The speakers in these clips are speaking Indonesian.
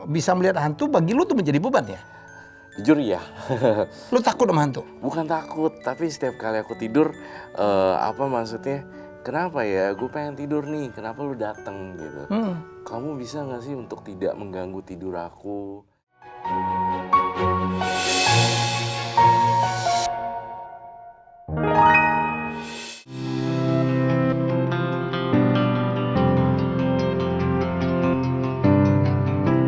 bisa melihat hantu bagi lu tuh menjadi beban ya? Jujur ya. Lu takut sama hantu? Bukan takut, tapi setiap kali aku tidur, apa maksudnya, kenapa ya gue pengen tidur nih, kenapa lu dateng gitu. Kamu bisa gak sih untuk tidak mengganggu tidur aku?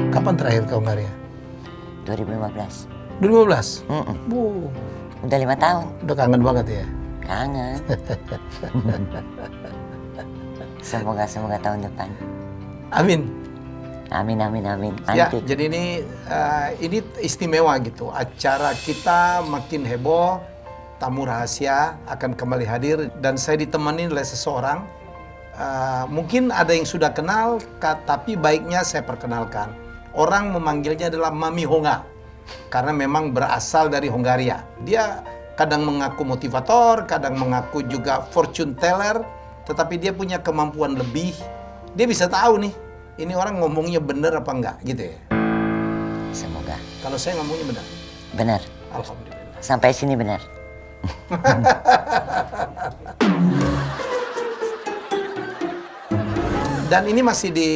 Kapan terakhir ke Hungaria? 2015. 2015? Bu, udah 5 tahun. Udah kangen banget ya? Kangen. Semoga tahun depan. Amin. Amin. Ya, Nanti. jadi ini istimewa gitu. Acara kita makin heboh, tamu rahasia akan kembali hadir dan saya ditemani oleh seseorang. Mungkin ada yang sudah kenal, tapi baiknya saya perkenalkan. Orang memanggilnya adalah Mami Honga karena memang berasal dari Hungaria. Dia kadang mengaku motivator, kadang mengaku juga fortune teller, tetapi dia punya kemampuan lebih. Dia bisa tahu nih, ini orang ngomongnya benar apa enggak gitu ya. Semoga. Kalau saya ngomongnya benar. Benar. Alhamdulillah. Sampai sini benar. Dan ini masih di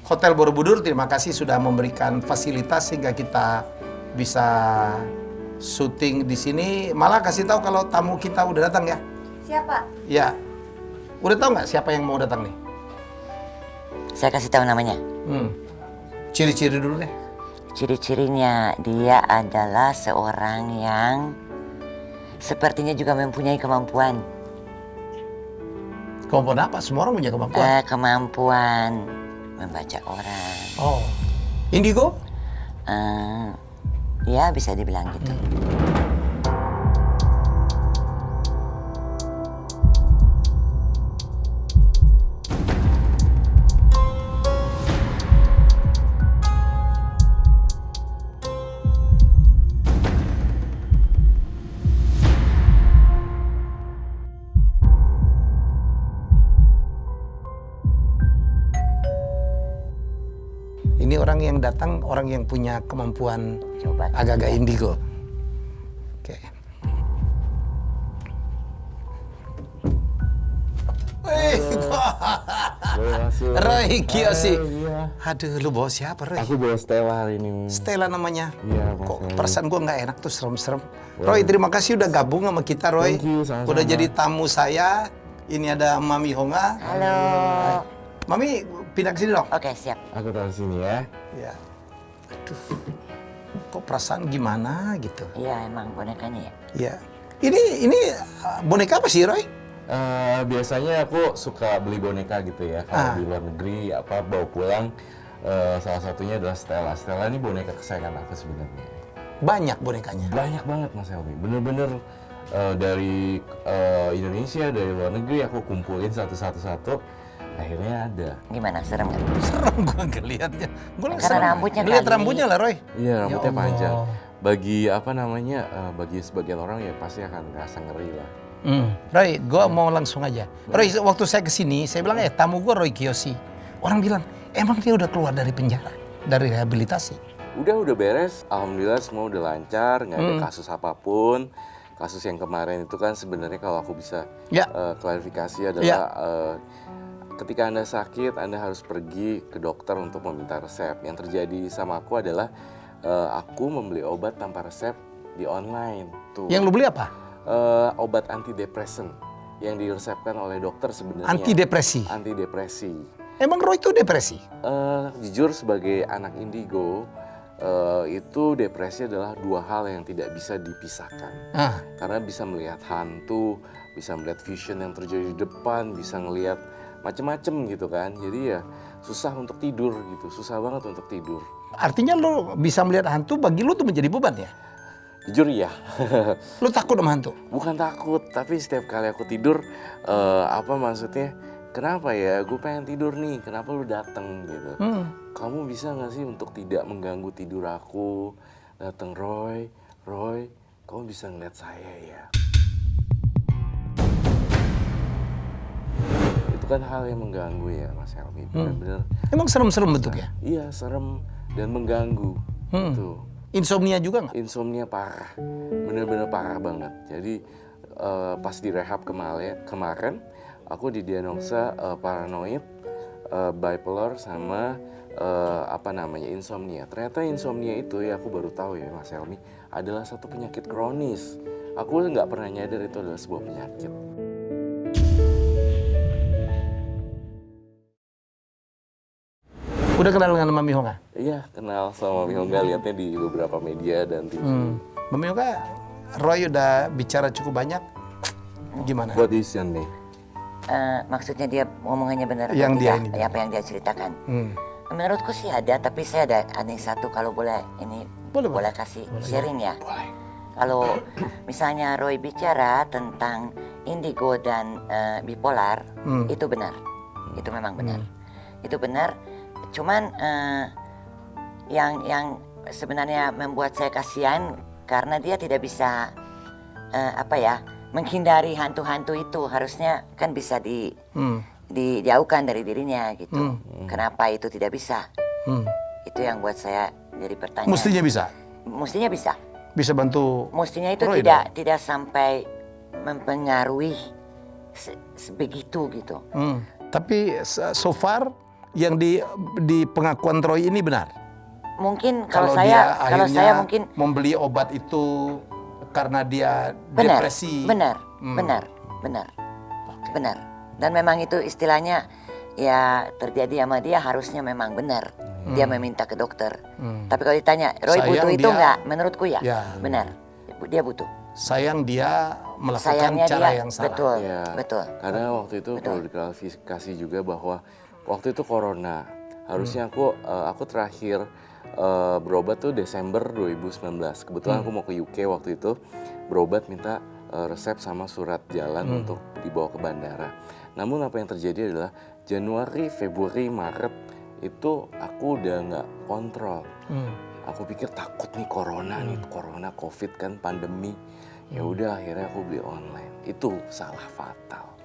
Hotel Borobudur. Terima kasih sudah memberikan fasilitas sehingga kita bisa syuting di sini. Malah kasih tahu kalau tamu kita udah datang ya. Siapa? Ya. Udah tahu nggak siapa yang mau datang nih? Saya kasih tahu namanya. Ciri-ciri dulu deh. Ciri-cirinya dia adalah seorang yang sepertinya juga mempunyai kemampuan. Kemampuan apa? Semua orang punya kemampuan. Kemampuan membaca orang. Oh. Indigo? Ya bisa dibilang gitu. Ini orang yang datang, orang yang punya kemampuan Coba. agak-agak indigo. Oke. Roy Kiyoshi. Aduh, lu bawa siapa, Roy? Aku bawa Stella hari ini. Stella namanya. Iya, Mas Kok Helmi. perasaan gua nggak enak tuh, serem-serem. Roy, terima kasih udah gabung sama kita, Roy. Thank you, sama-sama. Udah jadi tamu saya. Ini ada Mami Honga. Halo. Mami, pindah ke sini dong. Oke, siap. Aku taruh sini ya. Ya. Aduh. Kok perasaan gimana gitu? Iya, emang bonekanya ya. Ya. Ini boneka apa sih, Roy? Biasanya aku suka beli boneka gitu ya. Kalau di luar negeri apa bawa pulang. Salah satunya adalah Stella. Stella ini boneka kesayangan aku sebenarnya. Banyak bonekanya. Banyak banget Mas Helmi. Bener-bener dari Indonesia, dari luar negeri aku kumpulin satu-satu. Akhirnya ada. Gimana, serem nggak? Serem gua ngeliatnya. Gua Karena serem. rambutnya Lihat kali. rambutnya lah, Roy. Iya, rambutnya Allah. panjang. Bagi apa namanya? Bagi sebagian orang ya pasti akan ngerasa ngeri lah. Roy, gua mau langsung aja. Roy, waktu saya kesini, saya bilang, tamu gua Roy Kiyoshi. Orang bilang, emang dia udah keluar dari penjara, dari rehabilitasi. Udah beres. Alhamdulillah semua udah lancar, nggak ada kasus apapun. Kasus yang kemarin itu kan sebenarnya kalau aku bisa Ya. klarifikasi adalah ketika Anda sakit, Anda harus pergi ke dokter untuk meminta resep. Yang terjadi sama aku adalah aku membeli obat tanpa resep di online. Tuh. Yang lu beli apa? Obat antidepresan yang diresepkan oleh dokter sebenarnya. Antidepresi. Antidepresi. Emang Roy itu depresi? Jujur sebagai anak indigo, itu depresi adalah dua hal yang tidak bisa dipisahkan. Karena bisa melihat hantu, bisa melihat vision yang terjadi di depan, bisa ngelihat macem-macem gitu kan. Jadi ya susah untuk tidur gitu, susah banget untuk tidur. Artinya lu bisa melihat hantu bagi lu tuh menjadi beban ya? Jujur ya. Lu takut sama hantu? Bukan takut, tapi setiap kali aku tidur, apa maksudnya, kenapa ya gue pengen tidur nih, kenapa lu dateng gitu. Kamu bisa gak sih untuk tidak mengganggu tidur aku? Dateng Roy, kamu bisa ngeliat saya ya? Itu kan hal yang mengganggu ya Mas Helmi, bener-bener. Emang serem-serem bentuknya? Iya serem, dan mengganggu. Tuh. Insomnia juga nggak? Insomnia parah, bener-bener parah banget. Jadi pas di rehab kemarin, aku didiagnosa paranoid, bipolar sama insomnia. Ternyata insomnia itu ya aku baru tahu ya Mas Helmi adalah satu penyakit kronis. Aku nggak pernah nyadar itu adalah sebuah penyakit. Udah kenal dengan Mami Hongga? Iya, kenal sama Mami Hongga, lihatnya di beberapa media dan TV. Mami Hongga, Roy udah bicara cukup banyak. Gimana? What is your name? Maksudnya dia ngomongannya benar Yang atau dia tidak? ini. Apa yang dia ceritakan? Menurutku sih ada, tapi saya ada aneh satu kalau boleh ini boleh kasih sharing ya. Boleh. Kalau misalnya Roy bicara tentang indigo dan bipolar, itu benar, itu memang benar, itu benar. Cuman yang sebenarnya membuat saya kasihan karena dia tidak bisa menghindari hantu-hantu itu. Harusnya kan bisa dijauhkan dari dirinya gitu. Kenapa itu tidak bisa? Itu yang buat saya jadi pertanyaan. Mestinya bisa? Mestinya bisa. Bisa bantu Mestinya itu Roy tidak sampai mempengaruhi sebegitu gitu. Tapi so far yang di pengakuan Roy ini benar? Mungkin Kalau saya akhirnya mungkin membeli obat itu karena dia benar, depresi. benar. Dan memang itu istilahnya ya terjadi sama dia harusnya memang benar. Dia meminta ke dokter. Tapi kalau ditanya, Roy Sayang butuh itu dia- nggak? Menurutku ya, Ya. benar. Dia butuh. Sayang dia melakukan Sayangnya cara dia, yang salah. betul, Ya, betul. karena waktu itu perlu diklarifikasi juga bahwa waktu itu corona. Harusnya aku terakhir berobat tuh Desember 2019. Kebetulan aku mau ke UK waktu itu berobat minta resep sama surat jalan untuk dibawa ke bandara. Namun apa yang terjadi adalah Januari, Februari, Maret itu aku udah nggak kontrol. Aku pikir takut nih corona COVID kan pandemi. Ya udah akhirnya aku beli online. Itu salah fatal.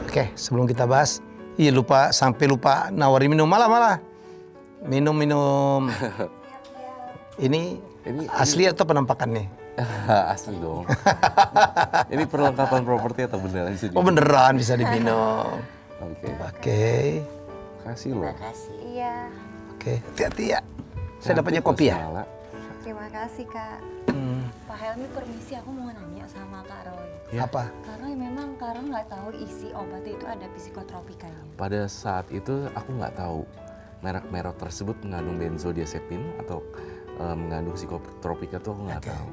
Oke, sebelum kita bahas, sampai lupa nawarin minum malah. Minum. Ini asli atau penampakannya? Asli dong. Ini perlengkapan properti atau beneran sih? Oh beneran bisa diminum. Oke. Oke, Kasih loh. Terima kasih. Iya, oke. Hati-hati ya. Saya dapatnya kopi ya. Mala. terima kasih Kak. Pak Helmi permisi, aku mau nanya sama Kak Roy. Ya. Apa? Karena memang Kak Roy nggak tahu isi obat itu ada psikotropikanya. Pada saat itu aku nggak tahu merek-merek tersebut mengandung benzodiazepin atau mengandung psikotropika tuh aku nggak tahu.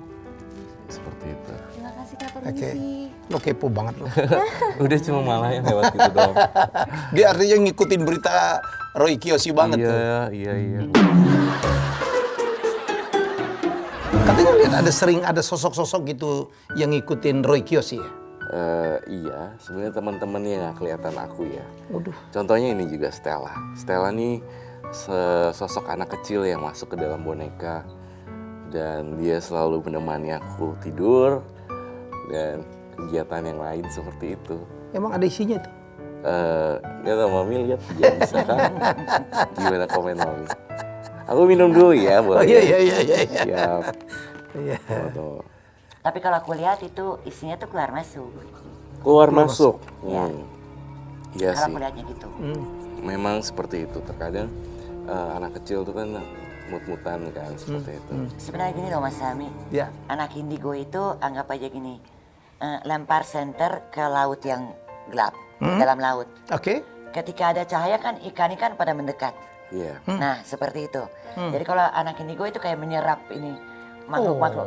Seperti itu. Terima kasih Kak, Oke. permisi. Lo kepo banget lo. Udah cuma malah yang lewat gitu doang. Dia artinya ngikutin berita Roy Kiyoshi banget tuh. Iya. Katanya lihat ada sosok-sosok gitu yang ngikutin Roy Kiyoshi ya? Iya, sebenarnya teman-teman yang nggak kelihatan aku ya. Waduh. Contohnya ini juga Stella. Stella nih sosok anak kecil yang masuk ke dalam boneka dan dia selalu menemani aku tidur dan kegiatan yang lain seperti itu. Emang ada isinya tuh? Nggak tahu Mami lihat dia bisa kan? Gimana komen Mami? Aku minum dulu ya, boleh? Oh iya. Siap. Iya. Tuh. Tapi kalau aku lihat itu isinya tuh keluar masuk. Keluar masuk. Iya Kalau sih. aku lihatnya gitu. Memang seperti itu. Terkadang anak kecil tuh kan mut-mutan kan seperti itu. Sebenarnya gini loh Mas Helmi. Ya. Anak indigo itu anggap aja gini. Lempar senter ke laut yang gelap. Dalam laut. Oke. Ketika ada cahaya kan ikan-ikan pada mendekat. Iya. Nah seperti itu. Jadi kalau anak indigo itu kayak menyerap ini makhluk-makhluk.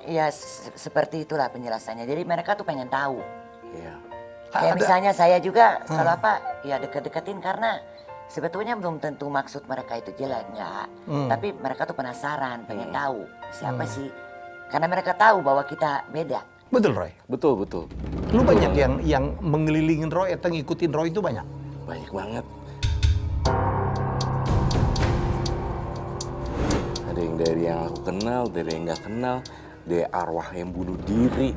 Ya seperti itulah penjelasannya. Jadi mereka tuh pengen tahu. Iya. Kayak misalnya saya juga kalau apa ya deket-deketin karena sebetulnya belum tentu maksud mereka itu jelek enggak. Tapi mereka tuh penasaran, pengen tahu siapa sih. Karena mereka tahu bahwa kita beda. Betul Roy. Betul. Lu banyak yang mengelilingin Roy atau ngikutin Roy itu banyak? Banyak banget. Ada yang dari yang aku kenal, dari yang nggak kenal, dari arwah yang bunuh diri,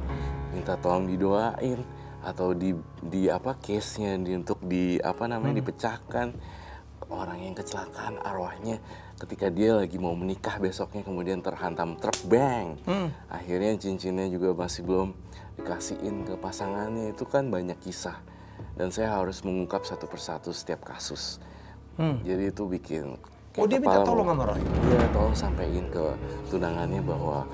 minta tolong didoain. atau di apa case-nya untuk dipecahkan. Orang yang kecelakaan arwahnya ketika dia lagi mau menikah besoknya kemudian terhantam truk, bang. Akhirnya cincinnya juga masih belum dikasihin ke pasangannya. Itu kan banyak kisah. Dan saya harus mengungkap satu persatu setiap kasus. Jadi itu bikin Dia minta tolong sama Roy? Iya, tolong sampaikan ke tunangannya bahwa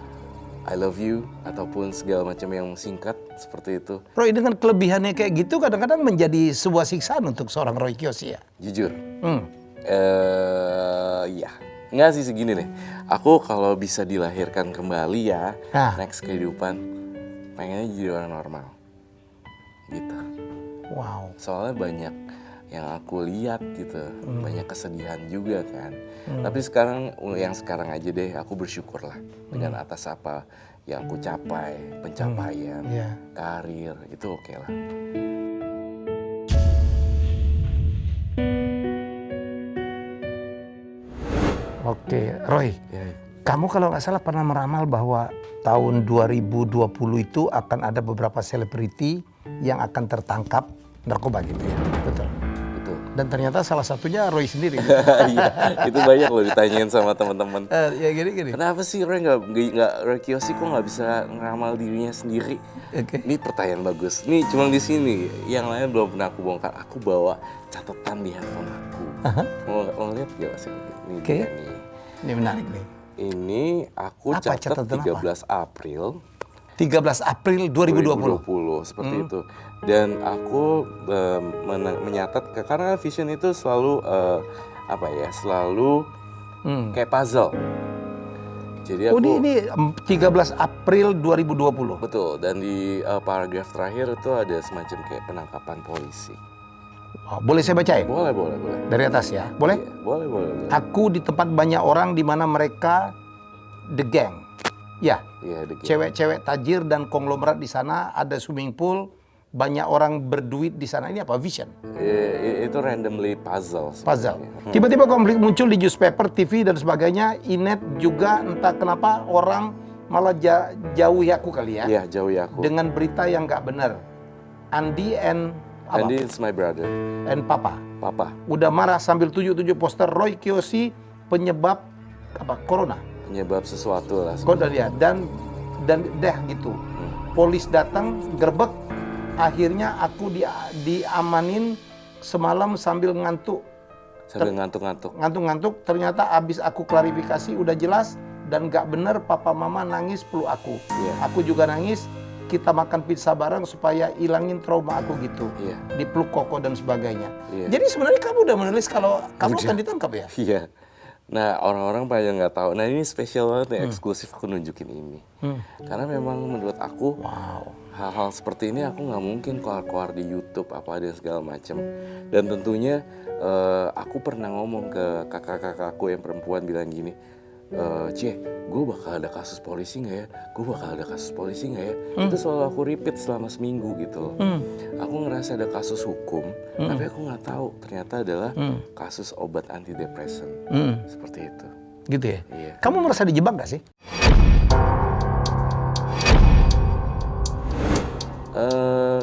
I love you ataupun segala macam yang singkat seperti itu. Roy, dengan kelebihannya kayak gitu kadang-kadang menjadi sebuah siksaan untuk seorang Roy Kiyoshi ya? Jujur? Ya. Enggak sih, segini deh. Aku kalau bisa dilahirkan kembali ya, next kehidupan, pengennya jadi orang normal. Gitu. Wow. Soalnya banyak yang aku lihat gitu, banyak kesedihan juga kan. Tapi sekarang, yang sekarang aja deh, aku bersyukur lah dengan atas apa yang aku capai, pencapaian, karir, itu oke lah. Oke, Roy, kamu kalau nggak salah pernah meramal bahwa tahun 2020 itu akan ada beberapa selebriti yang akan tertangkap narkoba gitu ya, betul? Betul. Dan ternyata salah satunya Roy sendiri. Iya, itu banyak loh ditanyain sama teman-teman. Ya gini. Kenapa sih Roy Roy Kiyoshi kok nggak bisa ngeramal dirinya sendiri? Ini pertanyaan bagus. Nih cuma di sini, yang lain belum pernah aku bongkar. Aku bawa catatan di handphone aku. Mau lihat gak sih? Ini dia nih. Ini menarik nih. Ini aku Apa catat catatan 13 April. 13 April 2020. Seperti itu. Dan aku menyatat karena vision itu selalu selalu kayak puzzle. Jadi aku ini 13 April 2020. betul, dan di paragraf terakhir itu ada semacam kayak penangkapan polisi. Boleh saya bacain? Boleh. Dari atas ya, boleh? Iya, boleh. Aku di tempat banyak orang di mana mereka the gang. Ya, cewek-cewek tajir dan konglomerat di sana, ada swimming pool, banyak orang berduit di sana. Ini apa? Vision? Itu randomly puzzle. Tiba-tiba konflik muncul di newspaper, TV dan sebagainya. Inet juga entah kenapa orang malah jauhi aku kali ya. Iya, jauhi aku. Dengan berita yang nggak benar. Andy is my brother. And Papa. Udah marah sambil tunjuk-tunjuk poster Roy Kiyoshi penyebab corona. Penyebab sesuatu lah. Dan gitu. Polis datang, gerbek. Akhirnya aku diamanin semalam sambil ngantuk. Ngantuk. Ternyata abis aku klarifikasi udah jelas dan nggak bener. Papa Mama nangis peluk aku. Aku juga nangis. Kita makan pizza bareng supaya ilangin trauma aku gitu. Dipeluk Koko dan sebagainya. Jadi sebenarnya kamu udah menulis kalau kamu akan ditangkap ya? Iya. Nah, orang-orang banyak nggak tahu. Nah, ini spesial banget nih, eksklusif aku nunjukin ini. Karena memang menurut aku, hal-hal seperti ini aku nggak mungkin keluar-keluar di YouTube apa dan segala macam. Dan tentunya aku pernah ngomong ke kakak-kakakku yang perempuan bilang gini, Cie, gue bakal ada kasus polisi nggak ya? Itu selalu aku repeat selama seminggu gitu. Aku ngerasa ada kasus hukum, tapi aku nggak tahu ternyata adalah kasus obat antidepresan. Seperti itu. Gitu ya? Iya. Kamu merasa dijebak nggak sih?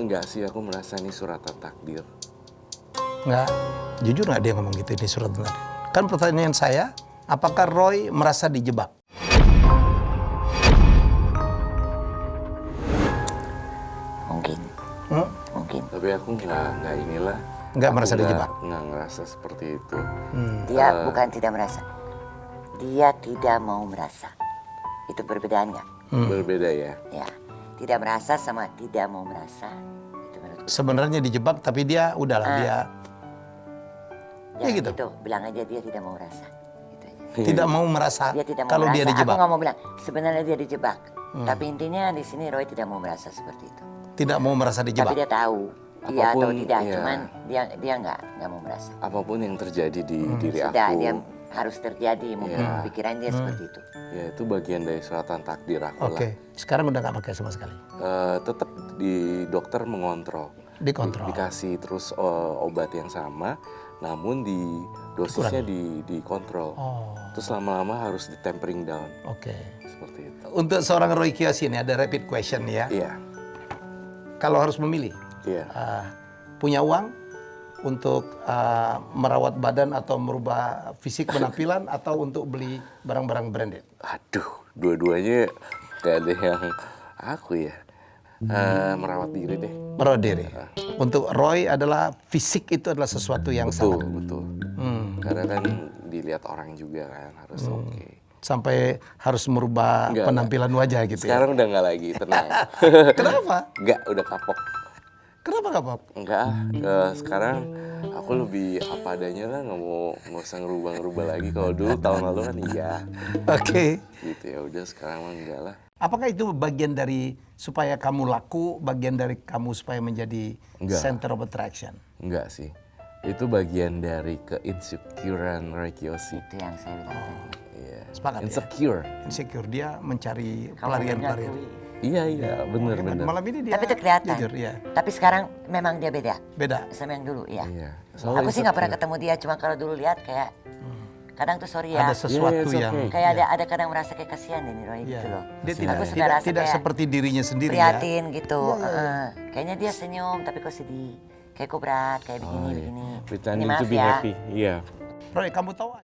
Nggak sih, aku merasa ini suratan takdir. Nggak, jujur nggak dia ngomong gitu, ini suratan takdir? Kan pertanyaan saya, apakah Roy merasa dijebak? Mungkin. Tapi aku nggak inilah. Nggak merasa dijebak? Nggak ngerasa seperti itu. Dia bukan tidak merasa. Dia tidak mau merasa. Itu perbedaan nggak? Berbeda ya? Ya. Tidak merasa sama tidak mau merasa. Itu menurutku. Sebenarnya dijebak, tapi dia udahlah dia. Ya gitu. Bilang aja dia tidak mau merasa. Gitu aja. Tidak mau merasa Dia tidak mau kalau merasa. dia dijebak. Aku nggak mau bilang sebenarnya dia dijebak. Tapi intinya di sini Roy tidak mau merasa seperti itu. Tidak mau merasa dijebak. Tapi dia tahu. Iya atau tidak, iya. cuman dia nggak mau merasa. Apapun yang terjadi di diri Sudah, aku. dia harus terjadi, mungkin pikiran dia seperti itu. Ya, itu bagian dari suratan takdir aku lah. Oke, sekarang udah nggak pakai sama sekali. Tetap di dokter mengontrol. Dikontrol. Dikasih terus obat yang sama, namun di dosisnya dikontrol. Terus lama-lama harus di tempering down. Oke. Seperti itu. Untuk seorang Roy Kiyoshi ini ada rapid question ya. Iya. Kalau harus memilih Iya. Punya uang untuk merawat badan atau merubah fisik penampilan atau untuk beli barang-barang branded? Aduh, dua-duanya gak ada yang aku ya. Merawat diri deh. Merawat diri. Untuk Roy adalah fisik itu adalah sesuatu yang sangat Betul. Karena kan dilihat orang juga kan harus oke. sampai harus merubah Enggak, penampilan wajah gitu Sekarang udah nggak lagi, tenang. ya. Kenapa? Nggak, udah kapok. Kenapa kapok? Enggak, sekarang aku lebih apa adanya lah, nggak usah ngerubah lagi. Kalau dulu tahun lalu kan iya, Oke. gitu ya. Udah sekarang mah enggak lah. Apakah itu bagian dari supaya kamu laku, bagian dari kamu supaya menjadi Enggak. center of attraction? Enggak sih. Itu bagian dari keinsecurean Reikyoshi. Itu yang saya bilang tadi. Iya. Sepakat ya? Insecure. Insecure, dia mencari Kamu pelarian-pelarian. mengakui. Iya, bener. Malam ini dia Tapi itu kelihatan. jujur, ya. Tapi sekarang memang dia beda Beda. sama yang dulu ya. Iya. Aku sih nggak pernah ketemu dia, cuma kalau dulu lihat kayak kadang tuh sorry ya. Ada sesuatu Iya, yang okay. Kayak ada kadang merasa kayak kasihan ini Roy Iya. gitu loh. Dia Aku suka tidak, rasa tidak kayak seperti dirinya sendiri ya. prihatin gitu. Kayaknya dia senyum tapi kok sedih. Kayak kok berat, kayak begini. Ini Pretending maaf to be ya. happy. Iya. Roy, kamu tahu